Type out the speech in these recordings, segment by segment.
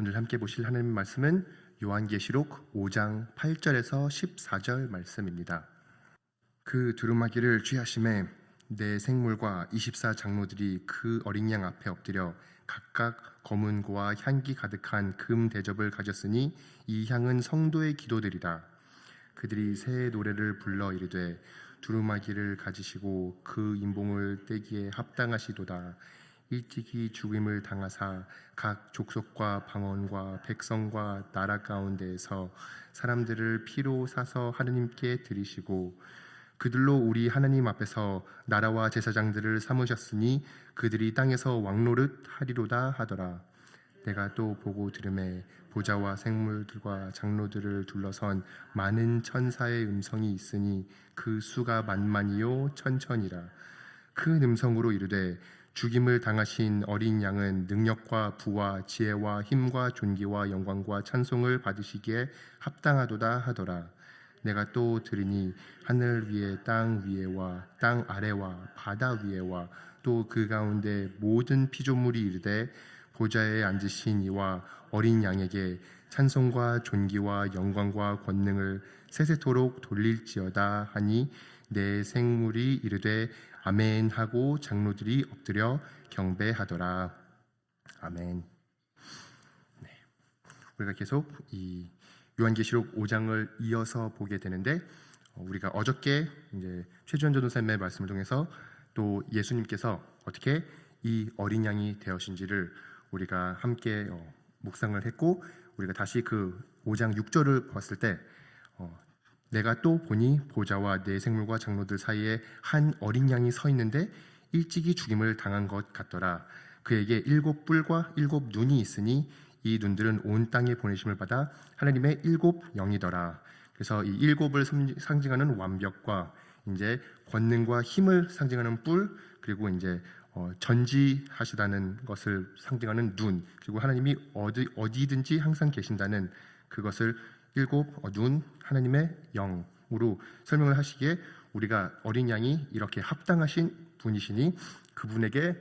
오늘 함께 보실 하나님 말씀은 요한계시록 5장 8절에서 14절 말씀입니다. 그 두루마기를 취하심에 네 생물과 24장로들이 그 어린 양 앞에 엎드려 각각 검은 고와 향기 가득한 금 대접을 가졌으니 이 향은 성도의 기도들이라. 그들이 새 노래를 불러 이르되 두루마기를 가지시고 그 인봉을 떼기에 합당하시도다. 일찍이 죽임을 당하사 각 족속과 방언과 백성과 나라 가운데에서 사람들을 피로 사서 하느님께 드리시고 그들로 우리 하나님 앞에서 나라와 제사장들을 삼으셨으니 그들이 땅에서 왕노릇 하리로다 하더라. 내가 또 보고 들음에 보좌와 생물들과 장로들을 둘러선 많은 천사의 음성이 있으니 그 수가 만만이요 천천이라. 그 음성으로 이르되 죽임을 당하신 어린 양은 능력과 부와 지혜와 힘과 존귀와 영광과 찬송을 받으시기에 합당하도다 하더라. 내가 또 들으니 하늘 위에 땅 위에와 땅 아래와 바다 위에와 또 그 가운데 모든 피조물이 이르되 보좌에 앉으신 이와 어린 양에게 찬송과 존귀와 영광과 권능을 세세토록 돌릴지어다 하니 내 생물이 이르되 아멘 하고 장로들이 엎드려 경배하더라. 아멘. 네. 우리가 계속 이 요한계시록 5장을 이어서 보게 되는데 우리가 어저께 이제 최주현 전도사님의 말씀을 통해서 또 예수님께서 어떻게 이 어린 양이 되어신지를 우리가 함께 묵상을 했고 우리가 다시 그 5장 6절을 봤을 때 내가 또 보니 보좌와 네 생물과 장로들 사이에 한 어린 양이 서 있는데 일찍이 죽임을 당한 것 같더라. 그에게 7뿔과 7눈이 있으니 이 눈들은 온 땅에 보내심을 받아 하나님의 7영이더라. 그래서 이 7을 상징하는 완벽과 이제 권능과 힘을 상징하는 뿔, 그리고 이제 전지하시다는 것을 상징하는 눈, 그리고 하나님이 어디든지 항상 계신다는 그것을 7눈 하나님의 영으로 설명을 하시기에 우리가 어린 양이 이렇게 합당하신 분이시니 그분에게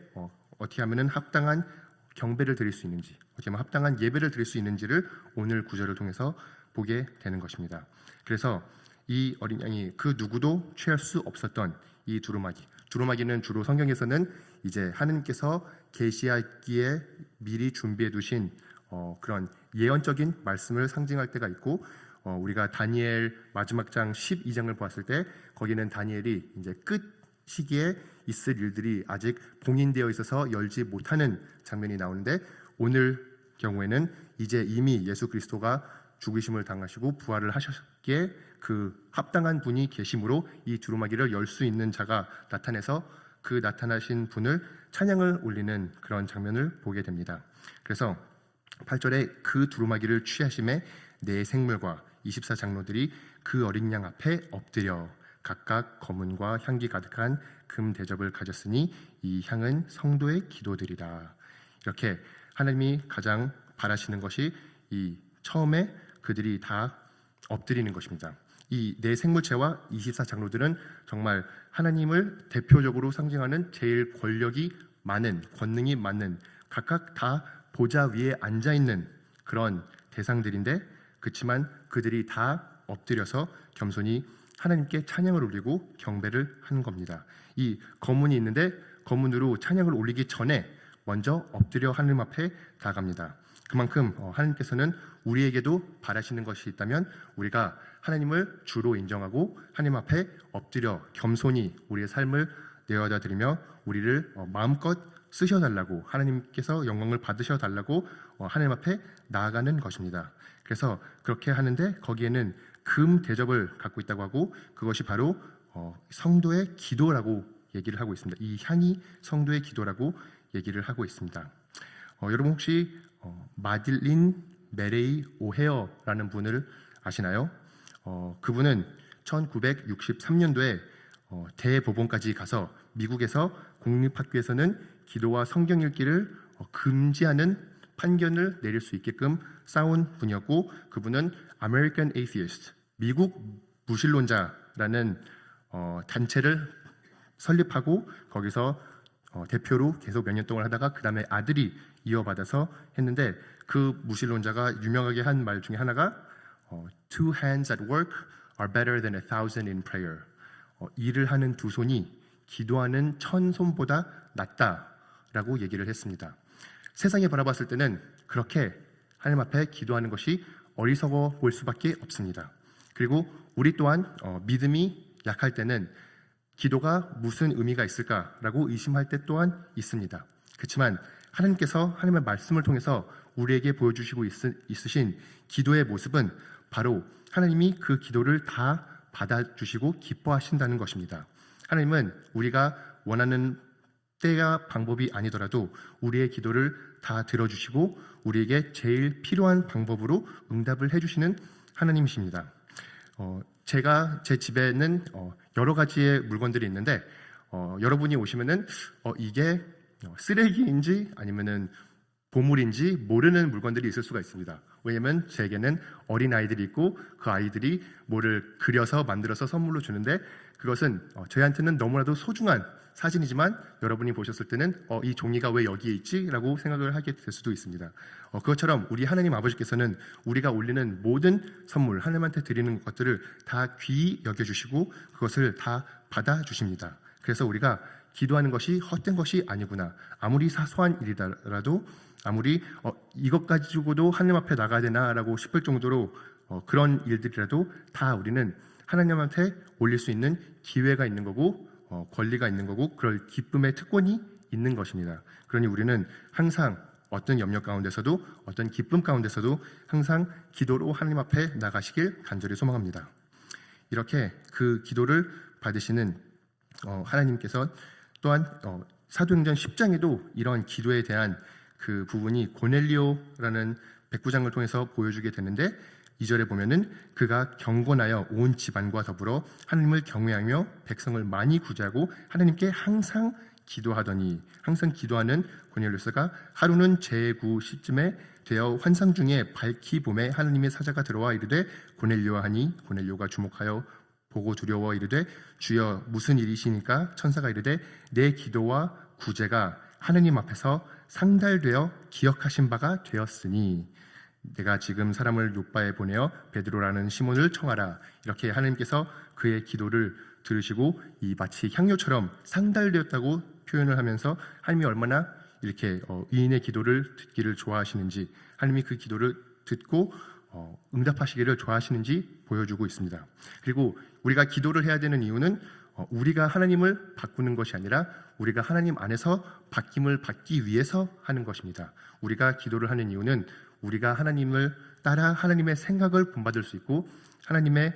어떻게 하면 합당한 경배를 드릴 수 있는지, 어떻게 하면 합당한 예배를 드릴 수 있는지를 오늘 구절을 통해서 보게 되는 것입니다. 그래서 이 어린 양이 그 누구도 취할 수 없었던 이 두루마기는 주로 성경에서는 이제 하느님께서 계시하기에 미리 준비해 두신 그런 예언적인 말씀을 상징할 때가 있고 우리가 다니엘 마지막 장 12장을 보았을 때 거기는 다니엘이 이제 끝 시기에 있을 일들이 아직 봉인되어 있어서 열지 못하는 장면이 나오는데 오늘 경우에는 이제 이미 예수 그리스도가 죽으심을 당하시고 부활을 하셨기에 그 합당한 분이 계심으로 이 두루마기를 열 수 있는 자가 나타나서 그 나타나신 분을 찬양을 올리는 그런 장면을 보게 됩니다. 그래서 8절에 그 두루마기를 취하심에 네 생물과 24장로들이 그 어린 양 앞에 엎드려 각각 검은과 향기 가득한 금 대접을 가졌으니 이 향은 성도의 기도들이다. 이렇게 하나님이 가장 바라시는 것이 이 처음에 그들이 다 엎드리는 것입니다. 이 네 생물체와 24장로들은 정말 하나님을 대표적으로 상징하는 제일 권력이 많은, 권능이 많은, 각각 다 보좌 위에 앉아있는 그런 대상들인데 그렇지만 그들이 다 엎드려서 겸손히 하나님께 찬양을 올리고 경배를 하는 겁니다. 이 검문이 있는데 검문으로 찬양을 올리기 전에 먼저 엎드려 하나님 앞에 나아갑니다. 그만큼 하나님께서는 우리에게도 바라시는 것이 있다면 우리가 하나님을 주로 인정하고 하나님 앞에 엎드려 겸손히 우리의 삶을 내어다 드리며 우리를 마음껏 쓰셔달라고 하나님께서 영광을 받으셔달라고 하나님 앞에 나아가는 것입니다. 그래서 그렇게 하는데 거기에는 금 대접을 갖고 있다고 하고 그것이 바로 성도의 기도라고 얘기를 하고 있습니다. 이 향이 성도의 기도라고 얘기를 하고 있습니다. 여러분 혹시 마딜린 메레이 오헤어라는 분을 아시나요? 그분은 1963년도에 대법원까지 가서 미국에서 공립학교에서는 기도와 성경 읽기를 금지하는 판결을 내릴 수 있게끔 싸운 분이었고 그분은 American Atheist, 미국 무신론자라는 단체를 설립하고 거기서 대표로 계속 몇 년 동안 하다가 그 다음에 아들이 이어받아서 했는데 그 무신론자가 유명하게 한 말 중에 하나가 Two hands at work are better than 1,000 in prayer. 일을 하는 두 손이 기도하는 1,000손보다 낫다라고 얘기를 했습니다. 세상에 바라봤을 때는 그렇게 하나님 앞에 기도하는 것이 어리석어 보일 수밖에 없습니다. 그리고 우리 또한 믿음이 약할 때는 기도가 무슨 의미가 있을까라고 의심할 때 또한 있습니다. 그렇지만 하나님께서 하나님의 말씀을 통해서 우리에게 보여주시고 있으신 기도의 모습은 바로 하나님이 그 기도를 다 받아주시고 기뻐하신다는 것입니다. 하나님은 우리가 원하는 때와 방법이 아니더라도 우리의 기도를 다 들어주시고 우리에게 제일 필요한 방법으로 응답을 해주시는 하나님이십니다. 제가 제 집에는 여러 가지의 물건들이 있는데 여러분이 오시면은 이게 쓰레기인지 아니면은 보물인지 모르는 물건들이 있을 수가 있습니다. 왜냐하면 제게는 어린 아이들이 있고 그 아이들이 뭐를 그려서 만들어서 선물로 주는데 그것은 저희한테는 너무나도 소중한 사진이지만 여러분이 보셨을 때는 이 종이가 왜 여기에 있지? 라고 생각을 하게 될 수도 있습니다. 그것처럼 우리 하나님 아버지께서는 우리가 올리는 모든 선물, 하나님한테 드리는 것들을 다 귀히 여겨주시고 그것을 다 받아주십니다. 그래서 우리가 기도하는 것이 헛된 것이 아니구나. 아무리 사소한 일이더라도 아무리 이것 가지고도 하나님 앞에 나가야 되나라고 싶을 정도로 그런 일들이라도 다 우리는 하나님한테 올릴 수 있는 기회가 있는 거고 권리가 있는 거고 그럴 기쁨의 특권이 있는 것입니다. 그러니 우리는 항상 어떤 염려 가운데서도 어떤 기쁨 가운데서도 항상 기도로 하나님 앞에 나가시길 간절히 소망합니다. 이렇게 그 기도를 받으시는 하나님께서 또한 사도행전 10장에도 이런 기도에 대한 그 부분이 고넬리오라는 백부장을 통해서 보여주게 되는데 2절에 보면은 그가 경건하여 온 집안과 더불어 하나님을 경외하며 백성을 많이 구제하고 하나님께 항상 기도하더니 항상 기도하는 고넬료스가 하루는 제9 시쯤에 되어 환상 중에 밝히 봄에 하나님의 사자가 들어와 이르되 고넬료와 하니 고넬료가 주목하여 보고 두려워 이르되 주여 무슨 일이시니까 천사가 이르되 내 기도와 구제가 하나님 앞에서 상달되어 기억하신 바가 되었으니 내가 지금 사람을 요바에 보내어 베드로라는 시몬을 청하라. 이렇게 하나님께서 그의 기도를 들으시고 이 마치 향료처럼 상달되었다고 표현을 하면서 하나님이 얼마나 이렇게 의인의 기도를 듣기를 좋아하시는지 하나님이 그 기도를 듣고 응답하시기를 좋아하시는지 보여주고 있습니다. 그리고 우리가 기도를 해야 되는 이유는 우리가 하나님을 바꾸는 것이 아니라 우리가 하나님 안에서 바뀜을 받기 위해서 하는 것입니다. 우리가 기도를 하는 이유는 우리가 하나님을 따라 하나님의 생각을 본받을 수 있고 하나님의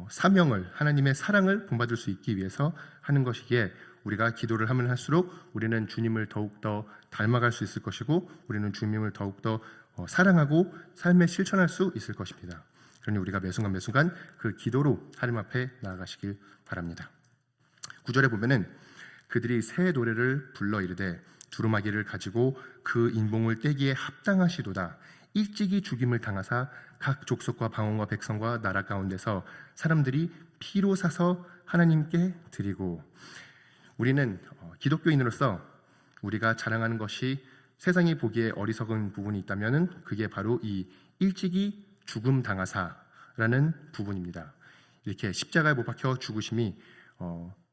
사명을 하나님의 사랑을 본받을 수 있기 위해서 하는 것이기에 우리가 기도를 하면 할수록 우리는 주님을 더욱더 닮아갈 수 있을 것이고 우리는 주님을 더욱더 사랑하고 삶에 실천할 수 있을 것입니다. 그러니 우리가 매순간 매순간 그 기도로 하나님 앞에 나아가시길 바랍니다. 9절에 보면은 그들이 새 노래를 불러 이르되 두루마기를 가지고 그 인봉을 떼기에 합당하시도다. 일찍이 죽임을 당하사 각 족속과 방언과 백성과 나라 가운데서 사람들이 피로 사서 하나님께 드리고 우리는 기독교인으로서 우리가 자랑하는 것이 세상이 보기에 어리석은 부분이 있다면 그게 바로 이 일찍이 죽음 당하사라는 부분입니다. 이렇게 십자가에 못 박혀 죽으심이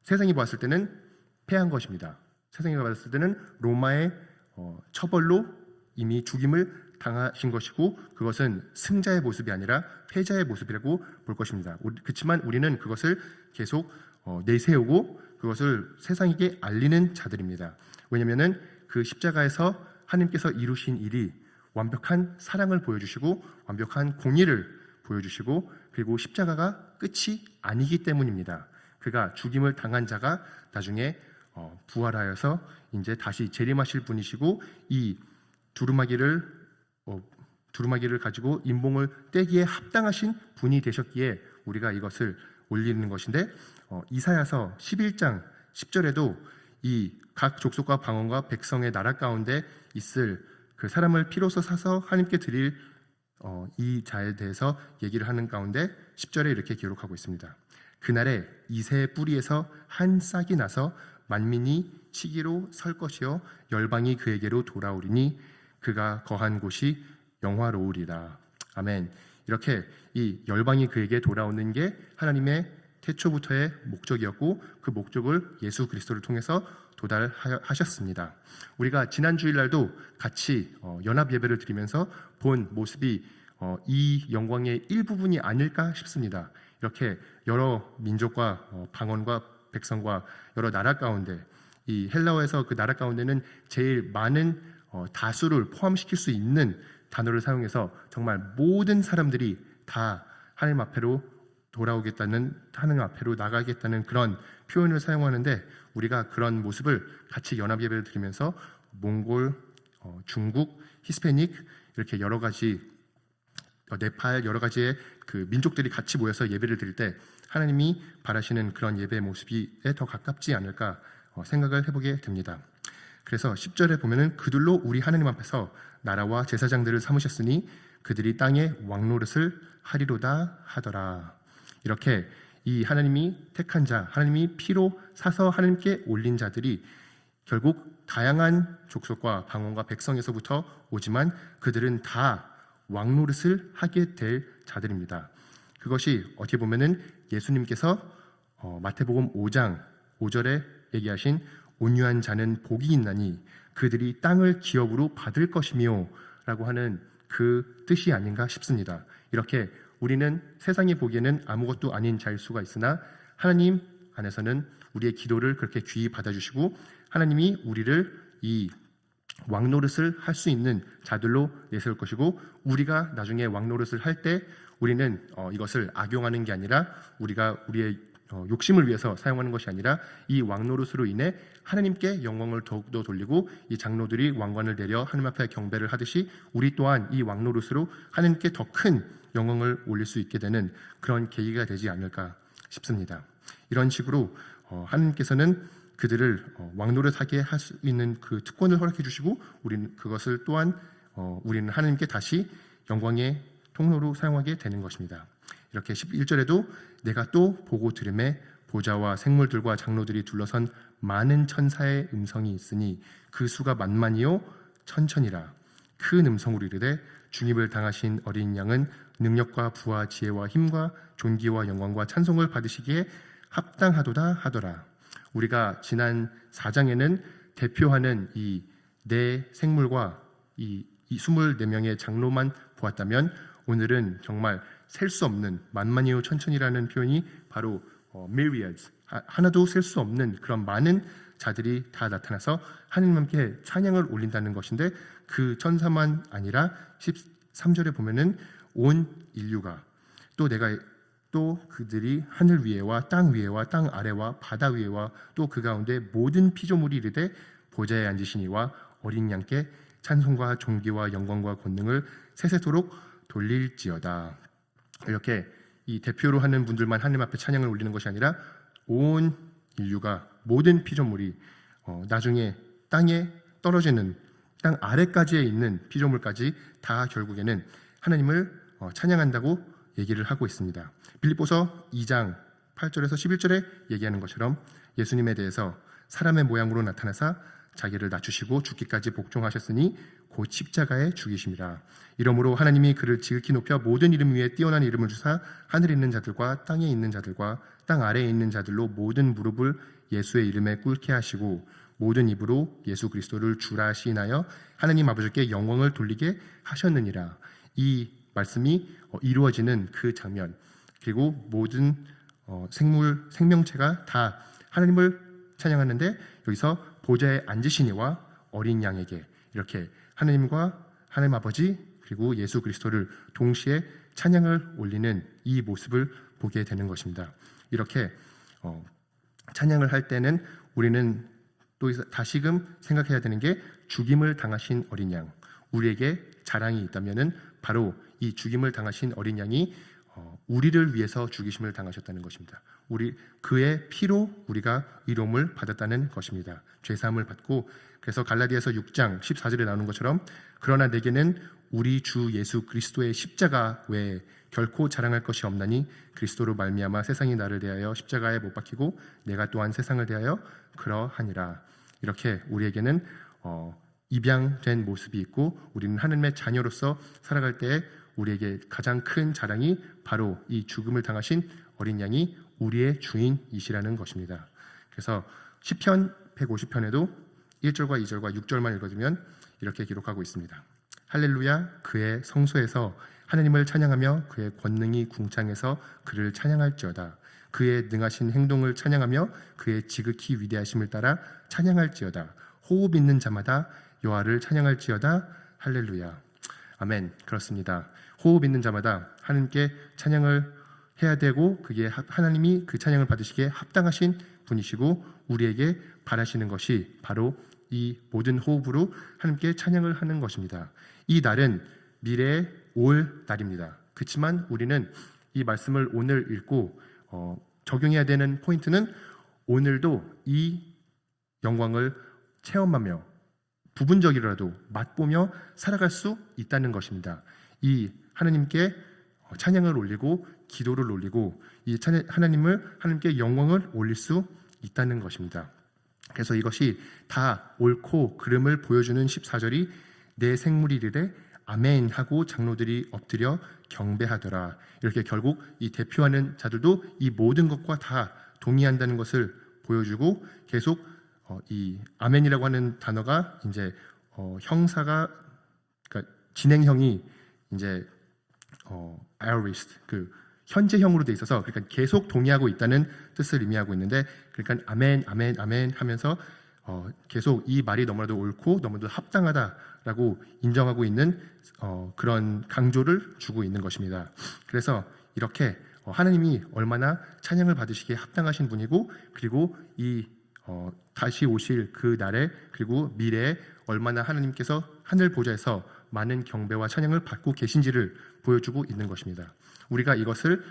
세상이 봤을 때는 패한 것입니다. 세상이 봤을 때는 로마의 처벌로 이미 죽임을 당하신 것이고 그것은 승자의 모습이 아니라 패자의 모습이라고 볼 것입니다. 그렇지만 우리는 그것을 계속 내세우고 그것을 세상에게 알리는 자들입니다. 왜냐하면 그 십자가에서 하나님께서 이루신 일이 완벽한 사랑을 보여주시고 완벽한 공의를 보여주시고 그리고 십자가가 끝이 아니기 때문입니다. 그가 죽임을 당한 자가 나중에 부활하여서 이제 다시 재림하실 분이시고 이 두루마기를 가지고 인봉을 떼기에 합당하신 분이 되셨기에 우리가 이것을 올리는 것인데 이사야서 11장 10절에도 이 각 족속과 방언과 백성의 나라 가운데 있을 그 사람을 피로써 사서 하나님께 드릴 이 자에 대해서 얘기를 하는 가운데 10절에 이렇게 기록하고 있습니다. 그날에 이새의 뿌리에서 한 싹이 나서 만민이 치기로 설 것이요 열방이 그에게로 돌아오리니 그가 거한 곳이 영화로우리라. 아멘. 이렇게 이 열방이 그에게 돌아오는 게 하나님의 태초부터의 목적이었고 그 목적을 예수 그리스도를 통해서 도달하셨습니다. 우리가 지난 주일날도 같이 연합 예배를 드리면서 본 모습이 이 영광의 일부분이 아닐까 싶습니다. 이렇게 여러 민족과 방언과 백성과 여러 나라 가운데 이 헬라어에서 그 나라 가운데는 제일 많은 다수를 포함시킬 수 있는 단어를 사용해서 정말 모든 사람들이 다 하나님 앞으로 돌아오겠다는, 하나님 앞으로 나가겠다는 그런 표현을 사용하는데 우리가 그런 모습을 같이 연합 예배를 드리면서 몽골, 중국, 히스패닉 이렇게 여러 가지 네팔 여러 가지의 그 민족들이 같이 모여서 예배를 드릴 때 하나님이 바라시는 그런 예배의 모습에 더 가깝지 않을까 생각을 해보게 됩니다. 그래서 10절에 보면은 그들로 우리 하나님 앞에서 나라와 제사장들을 삼으셨으니 그들이 땅에 왕노릇을 하리로다 하더라. 이렇게 이 하나님이 택한 자, 하나님이 피로 사서 하나님께 올린 자들이 결국 다양한 족속과 방언과 백성에서부터 오지만 그들은 다 왕노릇을 하게 될 자들입니다. 그것이 어떻게 보면은 예수님께서 마태복음 5장 5절에 얘기하신 온유한 자는 복이 있나니 그들이 땅을 기업으로 받을 것이며 라고 하는 그 뜻이 아닌가 싶습니다. 이렇게 우리는 세상이 보기에는 아무것도 아닌 자일 수가 있으나 하나님 안에서는 우리의 기도를 그렇게 귀히 받아주시고 하나님이 우리를 이 왕노릇을 할 수 있는 자들로 내세울 것이고 우리가 나중에 왕노릇을 할 때 우리는 이것을 악용하는 게 아니라 우리가 우리의 욕심을 위해서 사용하는 것이 아니라 이 왕노릇으로 인해 하나님께 영광을 더욱더 돌리고 이 장로들이 왕관을 내려 하나님 앞에 경배를 하듯이 우리 또한 이 왕노릇으로 하나님께 더 큰 영광을 올릴 수 있게 되는 그런 계기가 되지 않을까 싶습니다. 이런 식으로 하나님께서는 그들을 왕노릇하게 할 수 있는 그 특권을 허락해 주시고 우리는 그것을 또한 우리는 하나님께 다시 영광의 통로로 사용하게 되는 것입니다. 이렇게 11절에도 내가 또 보고 들음에 보좌와 생물들과 장로들이 둘러선 많은 천사의 음성이 있으니 그 수가 만만이요 천천이라. 큰 음성으로 이르되 주님을 당하신 어린 양은 능력과 부와 지혜와 힘과 존귀와 영광과 찬송을 받으시기에 합당하도다 하더라. 우리가 지난 4장에는 대표하는 이 네 생물과 이 24명의 장로만 보았다면 오늘은 정말 셀 수 없는 만만이요 천천이라는 표현이 바로 myriads, 하나도 셀 수 없는 그런 많은 자들이 다 나타나서 하나님께 찬양을 올린다는 것인데 그 천사만 아니라 13절에 보면은 온 인류가 또 그들이 하늘 위에와 땅 위에와 땅 아래와 바다 위에와 또 그 가운데 모든 피조물이 이르되 보좌에 앉으시니와 어린 양께 찬송과 존귀와 영광과 권능을 세세토록 돌릴지어다. 이렇게 이 대표로 하는 분들만 하나님 앞에 찬양을 올리는 것이 아니라 온 인류가 모든 피조물이 나중에 땅에 떨어지는 땅 아래까지에 있는 피조물까지 다 결국에는 하나님을 찬양한다고 얘기를 하고 있습니다. 빌립보서 2장 8절에서 11절에 얘기하는 것처럼 예수님에 대해서 사람의 모양으로 나타나사 자기를 낮추시고 죽기까지 복종하셨으니 곧 십자가에 죽이심이라. 이러므로 하나님이 그를 지극히 높여 모든 이름 위에 뛰어난 이름을 주사 하늘에 있는 자들과 땅에 있는 자들과 땅 아래에 있는 자들로 모든 무릎을 예수의 이름에 꿇게 하시고 모든 입으로 예수 그리스도를 주라 시인하여 하나님 아버지께 영광을 돌리게 하셨느니라. 이 말씀이 이루어지는 그 장면, 그리고 모든 생명체가 다 하나님을 찬양하는데 여기서 보좌에 앉으시니와 어린 양에게 이렇게 하나님과 하나님 아버지 그리고 예수 그리스도를 동시에 찬양을 올리는 이 모습을 보게 되는 것입니다. 이렇게 찬양을 할 때는 우리는 또 다시금 생각해야 되는 게 죽임을 당하신 어린 양, 우리에게 자랑이 있다면은 바로 이 죽임을 당하신 어린 양이 우리를 위해서 죽이심을 당하셨다는 것입니다. 그의 피로 우리가 의로움을 받았다는 것입니다. 죄사함을 받고, 그래서 갈라디아서 6장 14절에 나오는 것처럼 그러나 내게는 우리 주 예수 그리스도의 십자가 외에 결코 자랑할 것이 없나니 그리스도로 말미암아 세상이 나를 대하여 십자가에 못 박히고 내가 또한 세상을 대하여 그러하니라. 이렇게 우리에게는 입양된 모습이 있고 우리는 하나님의 자녀로서 살아갈 때 우리에게 가장 큰 자랑이 바로 이 죽음을 당하신 어린 양이 우리의 주인이시라는 것입니다. 그래서 시편 150편에도 1절과 2절과 6절만 읽어주면 이렇게 기록하고 있습니다. 할렐루야, 그의 성소에서 하나님을 찬양하며 그의 권능이 궁창에서 그를 찬양할지어다. 그의 능하신 행동을 찬양하며 그의 지극히 위대하심을 따라 찬양할지어다. 호흡 있는 자마다 여호와를 찬양할지어다. 할렐루야. 아멘. 그렇습니다. 호흡 있는 자마다 하나님께 찬양을 해야 되고 그게 하나님이 그 찬양을 받으시기에 합당하신 분이시고 우리에게 바라시는 것이 바로 이 모든 호흡으로 하나님께 찬양을 하는 것입니다. 이 날은 미래에 올 날입니다. 그렇지만 우리는 이 말씀을 오늘 읽고 적용해야 되는 포인트는 오늘도 이 영광을 체험하며 부분적이라도 맛보며 살아갈 수 있다는 것입니다. 이 하나님께 찬양을 올리고 기도를 올리고 이 하나님께 영광을 올릴 수 있다는 것입니다. 그래서 이것이 다 옳고 그름을 보여주는 14절이 내 생물이 이르되 아멘 하고 장로들이 엎드려 경배하더라. 이렇게 결국 이 대표하는 자들도 이 모든 것과 다 동의한다는 것을 보여주고 계속 이 아멘이라고 하는 단어가 이제 형사가 그러니까 진행형이 이제 aorist 그 현재형으로 돼 있어서 그러니까 계속 동의하고 있다는 뜻을 의미하고 있는데 그러니까 아멘 아멘 아멘 하면서 계속 이 말이 너무나도 옳고 너무나도 합당하다라고 인정하고 있는 그런 강조를 주고 있는 것입니다. 그래서 이렇게 하나님이 얼마나 찬양을 받으시기에 합당하신 분이고 그리고 이 다시 오실 그 날에 그리고 미래에 얼마나 하나님께서 하늘 보좌에서 많은 경배와 찬양을 받고 계신지를 보여주고 있는 것입니다. 우리가 이것을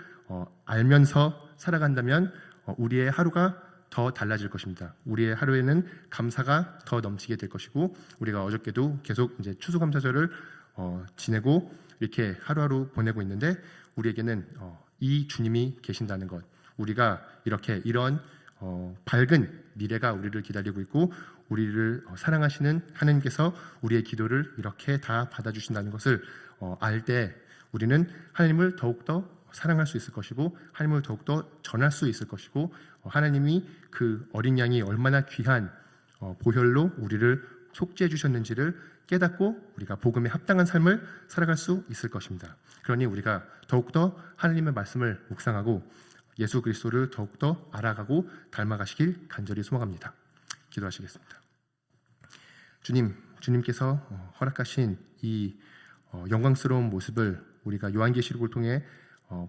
알면서 살아간다면 우리의 하루가 더 달라질 것입니다. 우리의 하루에는 감사가 더 넘치게 될 것이고 우리가 어저께도 계속 이제 추수감사절을 지내고 이렇게 하루하루 보내고 있는데 우리에게는 이 주님이 계신다는 것, 우리가 이렇게 이런 밝은 미래가 우리를 기다리고 있고 우리를 사랑하시는 하나님께서 우리의 기도를 이렇게 다 받아주신다는 것을 알 때 우리는 하나님을 더욱더 사랑할 수 있을 것이고 하나님을 더욱더 전할 수 있을 것이고 하나님이 그 어린 양이 얼마나 귀한 보혈로 우리를 속죄해 주셨는지를 깨닫고 우리가 복음에 합당한 삶을 살아갈 수 있을 것입니다. 그러니 우리가 더욱더 하나님의 말씀을 묵상하고 예수 그리스도를 더욱더 알아가고 닮아가시길 간절히 소망합니다. 기도하시겠습니다. 주님께서 허락하신 이 영광스러운 모습을 우리가 요한계시록을 통해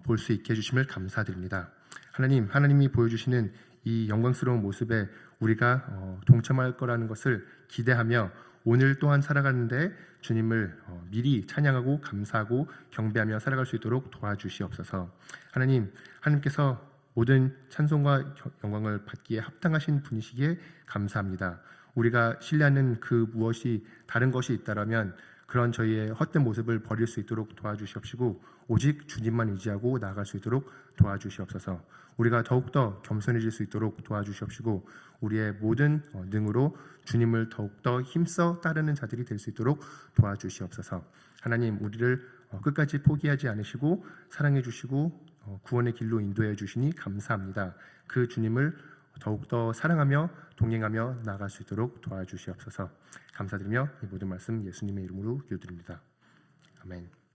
볼 수 있게 해주심을 감사드립니다. 하나님이 보여주시는 이 영광스러운 모습에 우리가 동참할 거라는 것을 기대하며 오늘 또한 살아가는데 주님을 미리 찬양하고 감사하고 경배하며 살아갈 수 있도록 도와주시옵소서. 하나님께서 모든 찬송과 영광을 받기에 합당하신 분이시기에 감사합니다. 우리가 신뢰하는 그 무엇이 다른 것이 있다라면 그런 저희의 헛된 모습을 버릴 수 있도록 도와주시옵시고 오직 주님만 의지하고 나아갈 수 있도록 도와주시옵소서. 우리가 더욱더 겸손해질 수 있도록 도와주시옵시고 우리의 모든 능으로 주님을 더욱더 힘써 따르는 자들이 될 수 있도록 도와주시옵소서. 하나님, 우리를 끝까지 포기하지 않으시고 사랑해 주시고 구원의 길로 인도해 주시니 감사합니다. 그 주님을 더욱더 사랑하며 동행하며 나아갈 수 있도록 도와주시옵소서. 감사드리며 이 모든 말씀 예수님의 이름으로 기도드립니다. 아멘.